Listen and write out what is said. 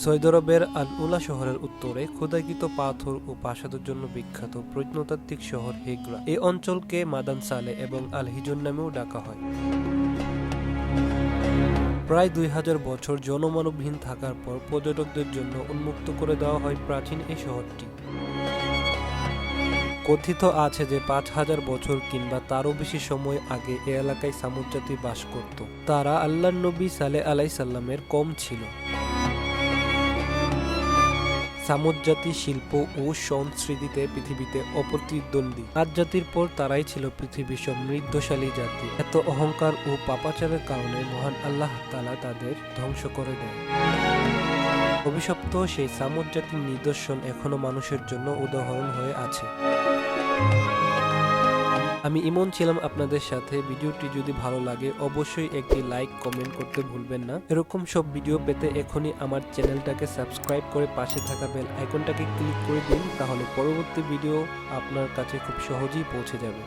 Saudi আরবের আল উলা শহরের উত্তরে খোদাইকৃত পাথর ও প্রাসাদের জন্য বিখ্যাত প্রত্নতাত্ত্বিক শহর হেগ্রা। এই অঞ্চলকে মাদান সালে এবং আল হিজন নামেও ডাকা হয়। প্রায় 2000 বছর জনমানবহীন থাকার পর পর্যটকদের জন্য উন্মুক্ত করে দেওয়া হয় প্রাচীন এই শহরটি। কথিত আছে যে 5000 বছর কিংবা তারও বেশি সময় আগে এ এলাকায় সামুদ জাতি বাস করত। তারা আল্লাহর নবী সালেহ আলাইহিস সালামের কম ছিল। সামুদ জাতি শিল্প ও সংস্কৃতিতে পৃথিবীতে অপ্রতিদ্বন্দ্বী। আদ জাতির পর তারাই ছিল পৃথিবীর সমৃদ্ধশালী জাতি। এত অহংকার ও পাপাচারের কারণে মহান আল্লাহ তাআলা তাদের ধ্বংস করে দেয়। অভিশপ্ত সেই সামুদ জাতির নিদর্শন এখনো মানুষের জন্য উদাহরণ হয়ে আছে। আমি ইমন ছিলাম আপনাদের সাথে। ভিডিওটি যদি ভালো লাগে অবশ্যই একটি লাইক কমেন্ট করতে ভুলবেন না। এরকম সব ভিডিও পেতে এখনই আমার চ্যানেলটাকে সাবস্ক্রাইব করে পাশে থাকা বেল আইকনটাকে ক্লিক করে দিন, তাহলে পরবর্তী ভিডিও আপনার কাছে খুব সহজেই পৌঁছে যাবে।